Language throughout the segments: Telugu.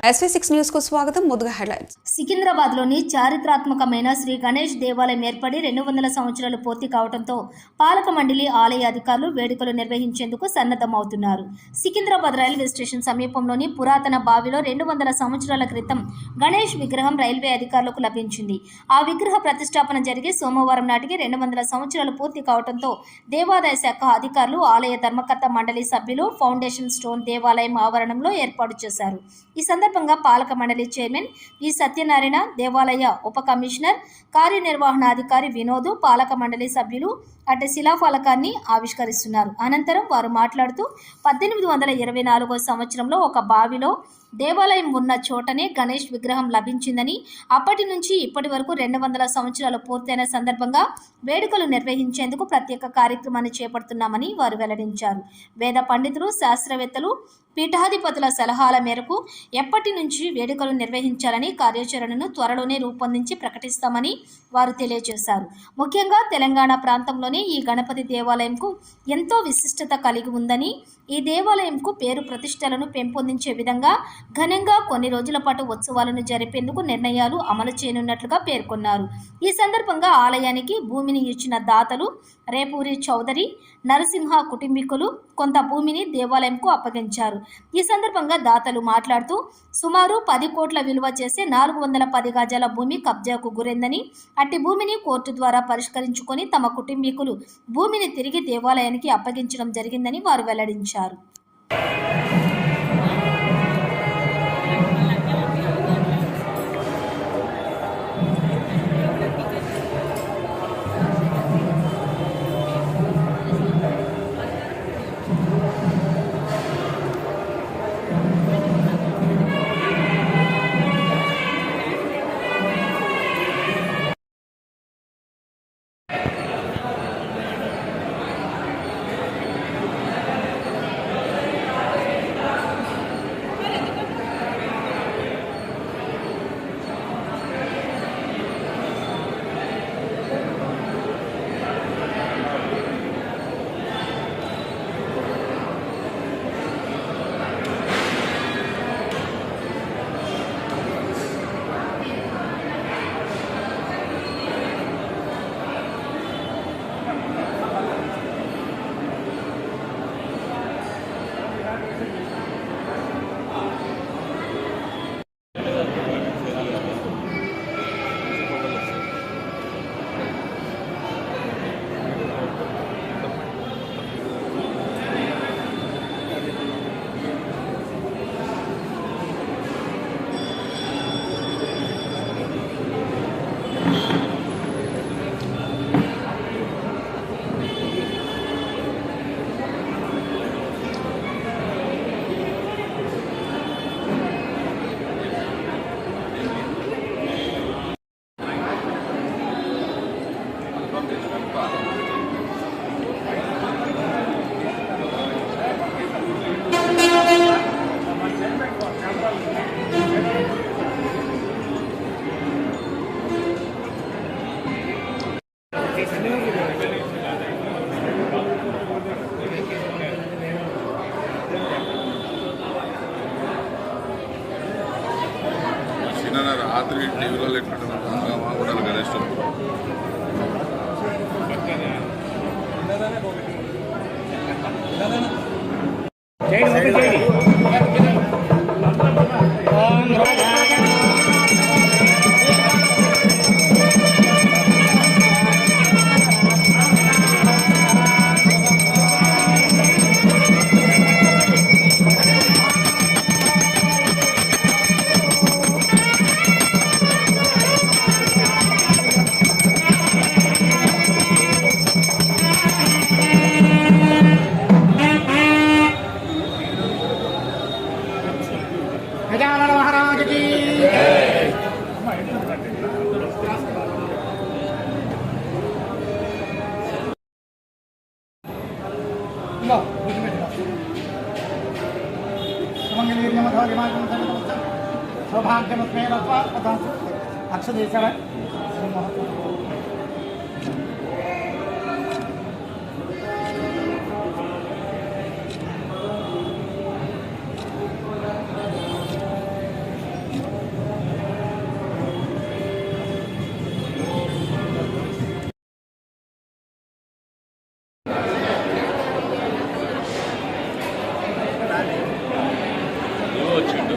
SV6 న్యూస్ కు స్వాగతం. ముందుగా హెడ్లైన్స్. సికింద్రాబాద్ లోని చారిత్రాత్మకమైన శ్రీ గణేష్ దేవాలయం ఏర్పడి 200 సంవత్సరాలు పూర్తి కావడంతో పాలక మండలి ఆలయ అధికారులు వేడుకలు నిర్వహించేందుకు సన్నద్ధమవుతున్నారు. సికింద్రాబాద్ రైల్వే స్టేషన్ సమీపంలోని పురాతన బావిలో 200 సంవత్సరాల క్రితం గణేష్ విగ్రహం రైల్వే అధికారులకు లభించింది. ఆ విగ్రహ ప్రతిష్టాపన జరిగి సోమవారం నాటికి 200 సంవత్సరాలు పూర్తి కావడంతో దేవాదాయ శాఖ అధికారులు ఆలయ ధర్మకర్త మండలి సభ్యులు ఫౌండేషన్ స్టోన్ దేవాలయం ఆవరణంలో ఏర్పాటు చేశారు. ఈ సందర్భంగా పాలక మండలి చైర్మన్ వి సత్యనారాయణ, దేవాలయ ఉప కమిషనర్, కార్యనిర్వహణాధికారి వినోద్, పాలక మండలి సభ్యులు అటు శిలాఫలకాన్ని ఆవిష్కరిస్తున్నారు. అనంతరం వారు మాట్లాడుతూ 1824 సంవత్సరంలో ఒక బావిలో దేవాలయం ఉన్న చోటనే గణేష్ విగ్రహం లభించిందని, అప్పటి నుంచి ఇప్పటి వరకు 200 సంవత్సరాలు పూర్తయిన సందర్భంగా వేడుకలు నిర్వహించేందుకు ప్రత్యేక కార్యక్రమాన్ని చేపడుతున్నామని వారు వెల్లడించారు. వేద పండితులు, శాస్త్రవేత్తలు, పీఠాధిపతుల సలహాల మేరకు ఎప్పటి నుంచి వేడుకలు నిర్వహించాలని కార్యాచరణను త్వరలోనే రూపొందించి ప్రకటిస్తామని వారు తెలియజేశారు. ముఖ్యంగా తెలంగాణ ప్రాంతంలోనే ఈ గణపతి దేవాలయంకు ఎంతో విశిష్టత కలిగి ఉందని, ఈ దేవాలయంకు పేరు ప్రతిష్టలను పెంపొందించే విధంగా ఘనంగా కొన్ని రోజుల పాటు ఉత్సవాలను జరిపేందుకు నిర్ణయాలు అమలు చేయనున్నట్లుగా పేర్కొన్నారు. ఈ సందర్భంగా ఆలయానికి భూమిని ఇచ్చిన దాతలు రేపూరి చౌదరి, నరసింహ కుటుంబీకులు కొంత భూమిని దేవాలయంకు అప్పగించారు. ఈ సందర్భంగా దాతలు మాట్లాడుతూ సుమారు 10 కోట్ల విలువ చేసే 410 గజాల భూమి కబ్జాకు గురైందని, అట్టి భూమిని కోర్టు ద్వారా పరిష్కరించుకొని తమ కుటుంబీకులు భూమిని తిరిగి దేవాలయానికి అప్పగించడం జరిగిందని వారు వెల్లడించారు. రాత్రి టీవీలో కూడా గణేష్ सौभाग्यमस्मै रत्वा अक्षदेशः వచ్చిండు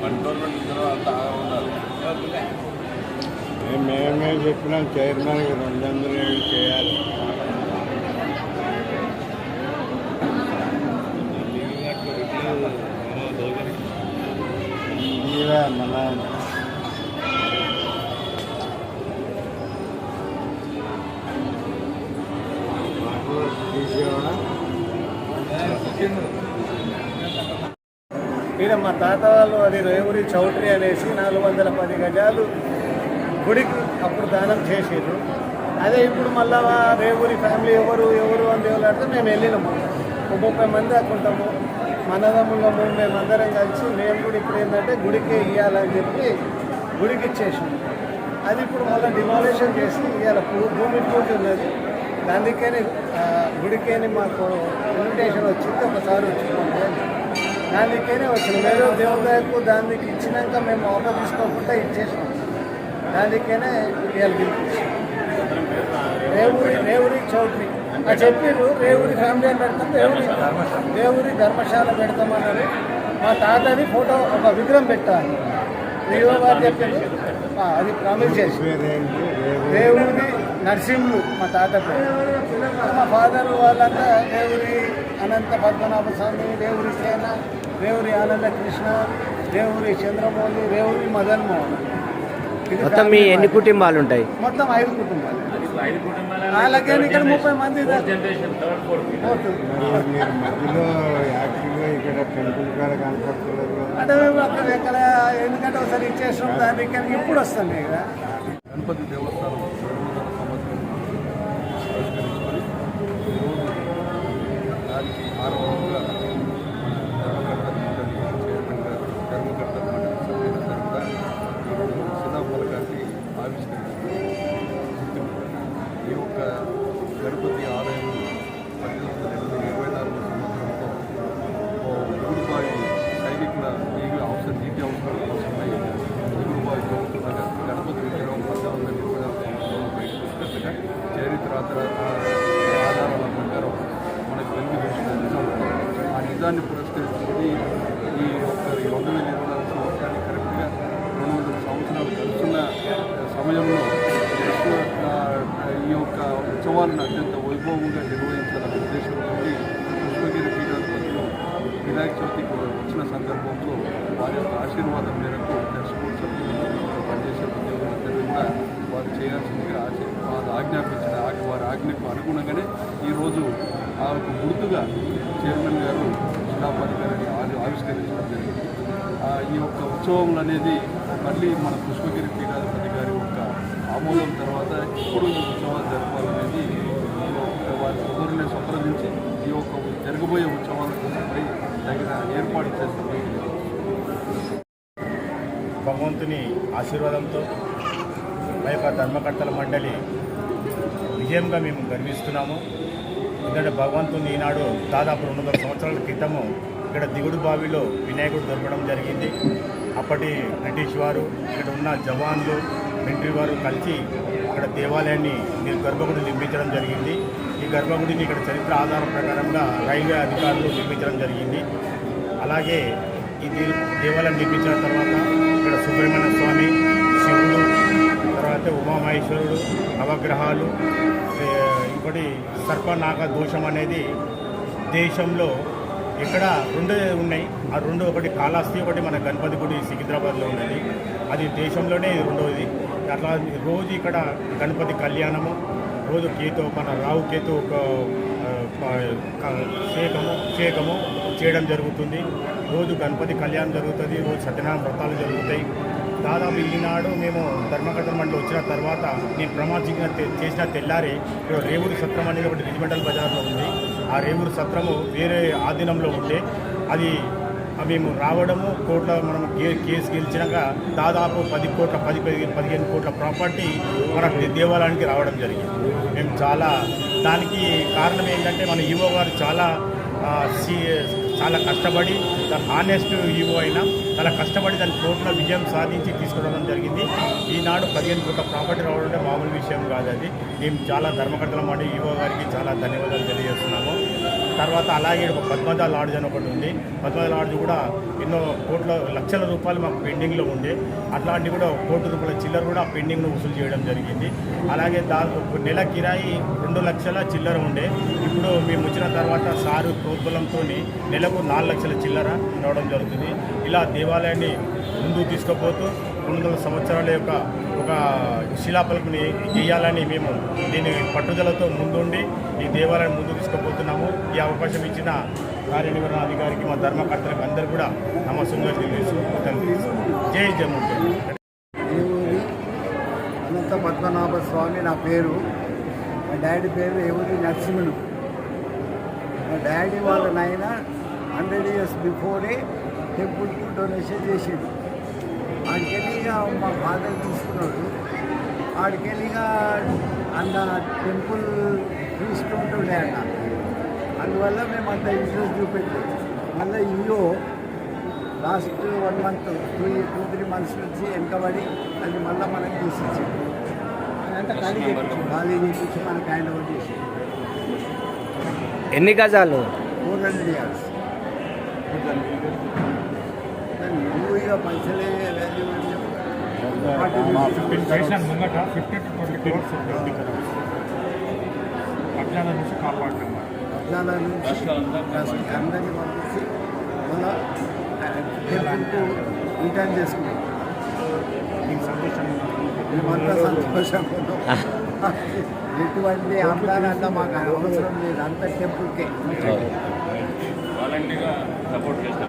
కంటోన్మెంట్ తర్వాత ఉన్నారు. మేమే చెప్పినాం చైర్మన్ 207 చేయాలి. ఇవే మన తీసేవా ఈయన మా తాత వాళ్ళు అది రేవురి చౌట్రీ అనేసి 410 గజాలు గుడికి అప్పుడు దానం చేసారు. అదే ఇప్పుడు మళ్ళా రేవురి ఫ్యామిలీ ఎవరు అని దేవులాడితే మేము వెళ్ళినాము. 30 మంది అనుకుంటాము, మనదమ్ములము, మేమందరం కలిసి మేము కూడా ఇప్పుడు ఏంటంటే గుడికి ఇవ్వాలని చెప్పి గుడికి ఇచ్చేసాము. అది ఇప్పుడు మళ్ళీ డిమాలేషన్ చేసి ఇవాళ భూమి పూజ ఉన్నది. అందుకని గుడికేని మాకు ఇన్విటేషన్ వచ్చింది, ఒకసారి వచ్చింది. దానికైనా వచ్చినాం. వేరే దేవతకు దానికి ఇచ్చినాక మేము ఆఫర్ తీసుకోకుండా ఇచ్చేసినాం. దానికైనా ఇవాళ పిలిపించాం. రేవురి చౌట్రీ చెప్పారు. రేవురి ఫ్యామిలీ అని పెడతాం, రేవురి ధర్మశాల పెడతామన్నారు. మా తాతది ఫోటో ఒక విగ్రహం పెట్టాను. రియో గారు చెప్పారు, అది ప్రామిస్ చేసి. రేవురి నరసింహులు మా తాత పేరు. మా ఫాదర్ వాళ్ళంతా రేవురి అనంత పద్మనాభ స్వామి, రేవురి సేన, రేవురి ఆనంద కృష్ణ, రేవురి చంద్రమౌళి, రేవురి మదన్ మోహన్. మొత్తం మీ ఎన్ని కుటుంబాలు ఉంటాయి? మొత్తం 5 కుటుంబాలు. అలాగే ఇక్కడ 30 మంది మధ్యలో యాక్టివ్గా ఇక్కడ టెంపుల్ కాడ కనపడుతున్నారు. అంటే మేము అక్కడ ఎక్కడ ఎందుకంటే ఒకసారి ఇచ్చేసాం. దానికి ఇప్పుడు వస్తాం ఇక గణపతి దేవస్థానం 200వ సంవత్సరం ఆవిష్కరించుకొని ఈరోజు దానికి ఆరంభంగా ధర్మకర్త మండలి సభ్యుల తరఫున ఈరోజు శిలాఫలకాన్ని ఆవిష్కరించుకొని ఈ యొక్క గణపతి ఆలయం 1824 సంవత్సరంలో ఊరుబాయి సైనికుల నీటి అవసరాల కోసమై ఊరుబాయి చదువుతుండగా గణపతి విగ్రహం 1824 సంవత్సరంలో బయటకు తీసుకొచ్చగా చరిత్ర ఆధారాల ప్రకారం మనకు వెలుగు చూసిన నిజం. ఆ నిజాన్ని పురస్కరించుకొని ఈ యొక్క 2024 సంవత్సరాన్ని కరెక్ట్గా 200 సంవత్సరాలు గడుస్తున్న సమయంలో ఈ యొక్క ఉత్సవాలను అత్యంత వైభవంగా నిర్వహించాలనే ఉద్దేశంతో పుష్పగిరి పీఠాధిపతులు వినాయక చవితికి వచ్చిన సందర్భంలో వారి యొక్క ఆశీర్వాదం మేరకు దర్శకోత్సవం పనిచేసే ఉద్యోగులందరూ కూడా వారు చేయాల్సిందిగా వారు ఆజ్ఞాపించిన వారి ఆజ్ఞకు అనుగుణంగానే ఈరోజు ఆ యొక్క గుర్తుగా చైర్మన్ గారు శిలాఫలకాన్ని ఆవిష్కరించడం జరిగింది. ఈ యొక్క ఉత్సవం అనేది మళ్ళీ మన పుష్పగిరి పీఠాధిపతి గారి యొక్క ఆమోదం తర్వాత ఇప్పుడు ఈ ఉత్సవాలు జరపాలనేది వారి సోదరుని సంప్రదించి ఈ యొక్క జరగబోయే ఉత్సవాల కోసమై తగిన ఏర్పాటు చేస్తామని భగవంతుని ఆశీర్వాదంతో మా యొక్క ధర్మకర్తల మండలి విజయంగా మేము గర్విస్తున్నాము. ఎందుకంటే భగవంతుని ఈనాడు దాదాపు 200 సంవత్సరాల క్రితము ఇక్కడ దిగుడు బావిలో వినాయకుడు దొరకడం జరిగింది. అప్పటి బ్రిటిష్ వారు, ఇక్కడ ఉన్న జవాన్లు, మిలిటరీ వారు కలిసి ఇక్కడ దేవాలయాన్ని గర్భగుడి నిర్మించడం జరిగింది. ఈ గర్భగుడిని ఇక్కడ చరిత్ర ఆధారం ప్రకారంగా రైల్వే అధికారులు నిర్మించడం జరిగింది. అలాగే ఈ దేవాలయం నిర్మించిన తర్వాత ఇక్కడ సుబ్రహ్మణ్య స్వామి, శివుడు, తర్వాత ఉమామహేశ్వరుడు, నవగ్రహాలు, ఇంకోటి సర్పనాగ దోషం అనేది దేశంలో ఇక్కడ 2 ఉన్నాయి. ఆ 2 ఒకటి కాళహస్తి, ఒకటి మన గణపతి గుడి సికింద్రాబాద్లో ఉన్నది. అది దేశంలోనే 2వది. అట్లా రోజు ఇక్కడ గణపతి కళ్యాణము, రోజు కేతు మన రావు కేతు ఒక అభిషేకము చేయడం జరుగుతుంది. రోజు గణపతి కళ్యాణం జరుగుతుంది, రోజు సత్యనారాయణ వ్రతాలు జరుగుతాయి. దాదాపు ఈనాడు మేము ధర్మకర్తల మండలి వచ్చిన తర్వాత నేను ప్రమాణ చేసిన తెల్లారి రేవూరు సత్రం అనేది ఒకటి రిజిమెంటల్ బజార్లో ఉంది. ఆ రేవూరు సత్రము వేరే ఆధీనంలో ఉంటే అది మేము రావడము కోట్ల మనం కేసు గెలిచినాక దాదాపు 15 కోట్ల ప్రాపర్టీ మన దేవాలయానికి రావడం జరిగింది. మేము దానికి కారణం ఏంటంటే మన ఈవో గారు చాలా కష్టపడి హానెస్ట్ ఈవో అయినా చాలా కష్టపడి దాని కోర్టులో విజయం సాధించి తీసుకురావడం జరిగింది. ఈనాడు 15 కోట్ల ప్రాపర్టీ రావడం అంటే మామూలు విషయం కాదు. అది మేము చాలా ధర్మకర్తల మండలి ఈవో గారికి చాలా ధన్యవాదాలు తెలియజేస్తున్నాము. తర్వాత అలాగే ఒక పద్మజ లాడ్జ్ అని ఒకటి ఉంది. పద్మజ లాడ్జ్ కూడా ఎన్నో లక్షల రూపాయలు మాకు పెండింగ్లో ఉండే, అట్లాంటివి కూడా కోటి రూపాయల చిల్లర కూడా పెండింగ్ను వసూలు చేయడం జరిగింది. అలాగే నెల కిరాయి 2 లక్షల చిల్లర ఉండే, ఇప్పుడు మేము వచ్చిన తర్వాత సారు ప్రోద్బలంతో నెలకు 4 లక్షల చిల్లర రావడం జరుగుతుంది. ఇలా దేవాలయాన్ని ముందుకు తీసుకుపోతూ 200 సంవత్సరాల యొక్క ఒక శిలాపలకని చేయాలని మేము దీని పట్టుదలతో ముందుండి ఈ దేవాలయాన్ని ముందుకు తీసుకుపోతున్నాము. ఈ అవకాశం ఇచ్చిన కార్యనిర్వహణ అధికారికి మా ధర్మకర్తలకు అందరూ కూడా నమస్సుగా తెలియజేస్తున్నాం. జై జముంటే. ఏవూరి అనంత పద్మనాభ స్వామి నా పేరు. మా డాడీ పేరు ఏవూరి నరసింహుడు. మా డాడీ వాళ్ళ నాయన 100 years బిఫోరే టెంపుల్కి డొనేషన్ చేసాడు. ఆడికెళ్ళిగా మా ఫాదర్ తీసుకున్నాడు. ఆడికెళ్ళిగా అన్న టెంపుల్ తీసుకుంటుండే అన్న. అందువల్ల మేము అంత ఇంట్రెస్ట్ చూపెట్టాం. మళ్ళీ ఇయో లాస్ట్ 1 month 2-3 months నుంచి వెనకబడి అది మళ్ళీ మనకి తీసిచ్చాడు. అదంతా ఖాళీ చేయించి మనకు హ్యాండ్ ఓవర్ చేసి. ఎన్ని గజాలు? 400 years. నువ్వు ఇక పైసలే వాల్యూ పద్నాలుగు నుంచి కాపాడుతున్నాం. అందరినీ పంపించి మళ్ళా టెంపుల్కు రిటర్న్ చేసుకున్నాం. మేమంతా సంతోషంగా ఉన్నాం. ఎటువంటి ఆమ్దానంత మాకు అవసరం లేదు, అంత టెంపుల్కే.